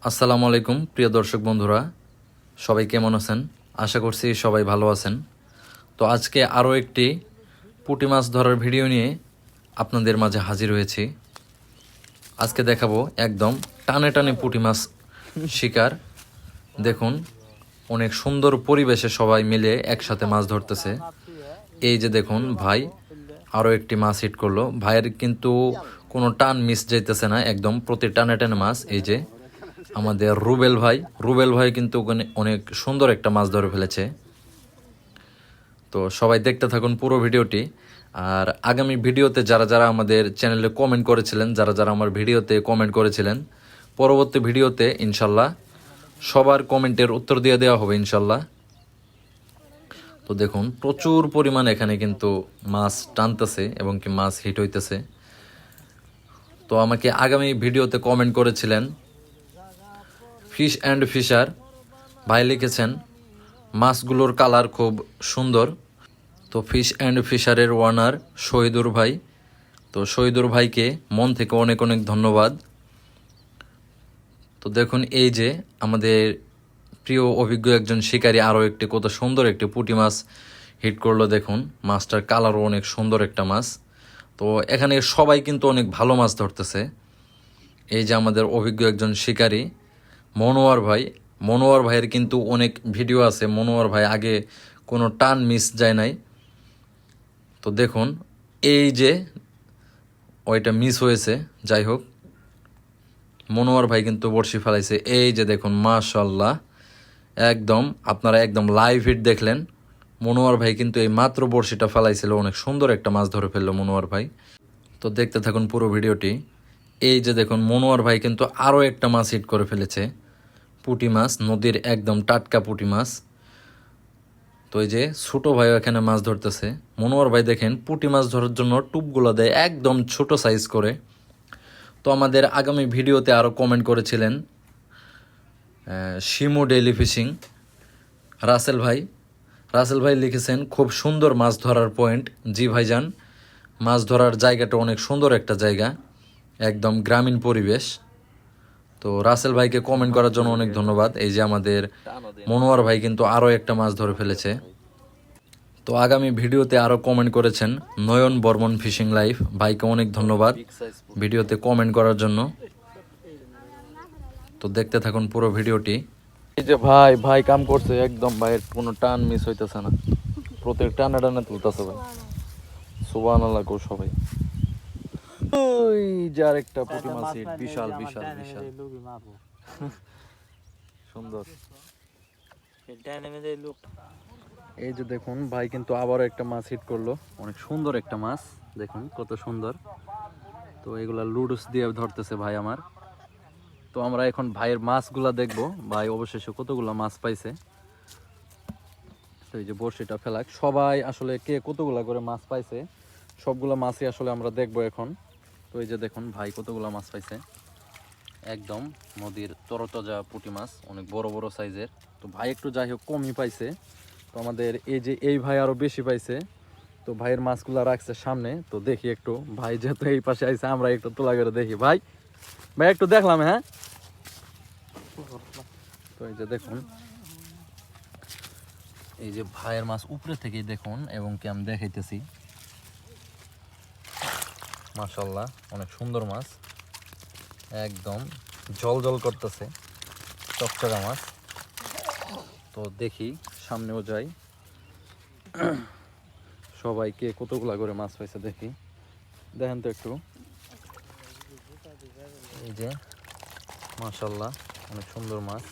আসসালামু আলাইকুম প্রিয় দর্শক বন্ধুরা, সবাই কেমন আছেন? আশা করছি সবাই ভালো আছেন। তো আজকে আরও একটি পুঁটি মাছ ধরার ভিডিও নিয়ে আপনাদের মাঝে হাজির হয়েছি। আজকে দেখাবো একদম টানে টানে পুঁটি মাছ শিকার। দেখুন, অনেক সুন্দর পরিবেশে সবাই মিলে একসাথে মাছ ধরতেছে। এই যে দেখুন ভাই আরও একটি মাছ হিট করলো। ভাইয়ের কিন্তু কোনো টান মিস যাইতেছে না, একদম প্রতি টানে টানে মাছ। এই যে আমাদের রুবেল ভাই কিন্তু ওখানে অনেক সুন্দর একটা মাছ ধরে ফেলেছে। তো সবাই দেখতে থাকুন পুরো ভিডিওটি। আর আগামী ভিডিওতে যারা যারা আমাদের চ্যানেলে কমেন্ট করেছিলেন, যারা যারা আমার ভিডিওতে কমেন্ট করেছিলেন, পরবর্তী ভিডিওতে ইনশাল্লাহ সবার কমেন্টের উত্তর দিয়ে দেওয়া হবে ইনশাল্লাহ। তো দেখুন প্রচুর পরিমাণ এখানে কিন্তু মাছ টানতেছে এবং কি মাছ হিট হইতেছে। তো আমাকে আগামী ভিডিওতে কমেন্ট করেছিলেন ফিশ অ্যান্ড ফিশার ভাই, লিখেছেন মাছগুলোর কালার খুব সুন্দর। তো ফিশ অ্যান্ড ফিশারের ওয়ানার শহীদুর ভাই, তো শহীদুর ভাইকে মন থেকে অনেক অনেক ধন্যবাদ। তো দেখুন এই যে আমাদের প্রিয় অভিজ্ঞ একজন শিকারী আরও একটি কত সুন্দর একটি পুঁটি মাছ হিট করলো। দেখুন মাছটার কালারও অনেক সুন্দর একটা মাছ। তো এখানে সবাই কিন্তু অনেক ভালো মাছ ধরতেছে। এই যে আমাদের অভিজ্ঞ একজন শিকারী মনোয়ার ভাইয়ের কিন্তু অনেক ভিডিও আছে। মনোয়ার ভাই আগে কোনো টান মিস যায় নাই। তো দেখুন এই যে ওইটা মিস হয়েছে, যাই হোক মনোয়ার ভাই কিন্তু বড়শি ফেলাইছে। এই যে দেখুন মাশাল্লাহ, একদম আপনারা একদম লাইভ হিট দেখলেন। মনোয়ার ভাই কিন্তু এই মাত্র বড়শিটা ফেলাইছিল, অনেক সুন্দর একটা মাছ ধরে ফেললো মনোয়ার ভাই। তো দেখতে থাকুন পুরো ভিডিওটি। এই যে দেখুন মনোয়ার ভাই কিন্তু আরও একটা মাছ হিট করে ফেলেছে, পুঁটি মাছ, নদীর একদম টাটকা পুঁটি মাছ। তো এই যে ছোটো ভাইও এখানে মাছ ধরতেছে। মনোয়ার ভাই দেখেন পুঁটি মাছ ধরার জন্য টুপগুলো দেয় একদম ছোট সাইজ করে। তো আমাদের আগামী ভিডিওতে আরও কমেন্ট করেছিলেন শিমু ডেইলি ফিশিং রাসেল ভাই লিখেছেন খুব সুন্দর মাছ ধরার পয়েন্ট। জি ভাইজান, মাছ ধরার জায়গাটা অনেক সুন্দর একটা জায়গা, একদম গ্রামীণ পরিবেশ। তো রাসেল ভাইকে কমেন্ট করার জন্য অনেক ধন্যবাদ। এই যে আমাদের মনোয়ার ভাই কিন্তু আরও একটা মাছ ধরে ফেলেছে। তো আগামী ভিডিওতে আরও কমেন্ট করেছেন নয়ন বর্মন ফিশিং লাইফ ভাইকে অনেক ধন্যবাদ ভিডিওতে কমেন্ট করার জন্য। তো দেখতে থাকুন পুরো ভিডিওটি। এই যে ভাই কাম করছে একদম, ভাইয়ের কোনো টান মিস হইতেছে না, প্রত্যেক টানা টানা তুলতেছে ভাই। সুবহানাল্লাহ গো সবাই। ওই যার একটা পুঁটি মাছ বিশাল বিশাল বিশাল সুন্দর। এই যে দেখুন ভাই কিন্তু আবারও একটা মাছ হিট করলো, অনেক সুন্দর একটা মাছ, দেখুন কত সুন্দর। তো এগুলা লুডুস দিয়ে ধরতেছে ভাই আমার। তো আমরা এখন ভাইয়ের মাছগুলা দেখবো, ভাই অবশেষে কতগুলা মাছ পাইছে। তো এই যে বড়শিটা ফেলাক, সবাই আসলে কে কতগুলা করে মাছ পাইছে সবগুলা মাছই আসলে আমরা দেখবো এখন। তো এই যে দেখুন ভাই কতগুলা মাছ পাইছে, একদম নদীর তরতাজা পুঁটি মাছ, অনেক বড় বড় সাইজের। তো ভাই একটু যাই হোক কমই পাইছে। তো আমাদের এই যে এই ভাই আরো বেশি পাইছে। তো ভাইয়ের মাছগুলা রাখছে সামনে, তো দেখি একটু ভাই যেহেতু এই পাশে আইছে আমরা একটু তোলা করে দেখি। ভাই একটু দেখলাম, হ্যাঁ। তো এই যে দেখুন এই যে ভাইয়ের মাছ উপরে থেকেই দেখুন, এবং কি আমি দেখাইতেছি মাশাল্লাহ অনেক সুন্দর মাছ, একদম জল জল করতেছে, চকচকা মাছ। তো দেখি সামনেও যাই, সবাইকে কতগুলা করে মাছ পাইছে দেখি, দেখেন তো একটু। এই যে মাশাল্লাহ অনেক সুন্দর মাছ।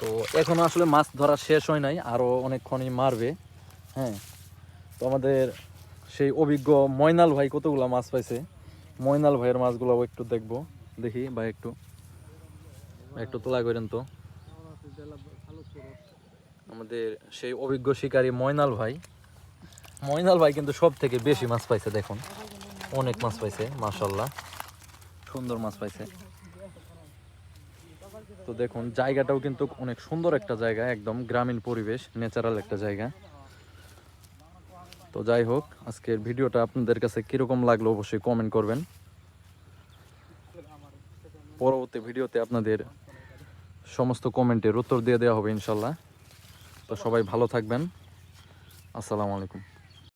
তো এখনো আসলে মাছ ধরা শেষ হয় নাই, আরো অনেকক্ষণই মারবে। হ্যাঁ, তো আমাদের সেই অভিজ্ঞ ময়নাল ভাই কতগুলা মাছ পাইছে, ময়নাল ভাইয়ের মাছগুলো একটু দেখবো, দেখি ভাই একটু একটু তোলা করেন তো। আমাদের সেই অভিজ্ঞ শিকারী ময়নাল ভাই কিন্তু সব থেকে বেশি মাছ পাইছে, দেখুন অনেক মাছ পাইছে মাশাল্লাহ, সুন্দর মাছ পাইছে। তো দেখুন জায়গাটাও কিন্তু অনেক সুন্দর একটা জায়গা, একদম গ্রামীণ পরিবেশ, ন্যাচারাল একটা জায়গা। তো যাই হোক আজকের ভিডিওটা আপনাদের কাছে কিরকম লাগলো অবশ্যই কমেন্ট করবেন। পরবর্তী ভিডিওতে আপনাদের সমস্ত কমেন্টের উত্তর দিয়ে দেওয়া হবে ইনশাল্লাহ। তো সবাই ভালো থাকবেন। আসসালামু আলাইকুম।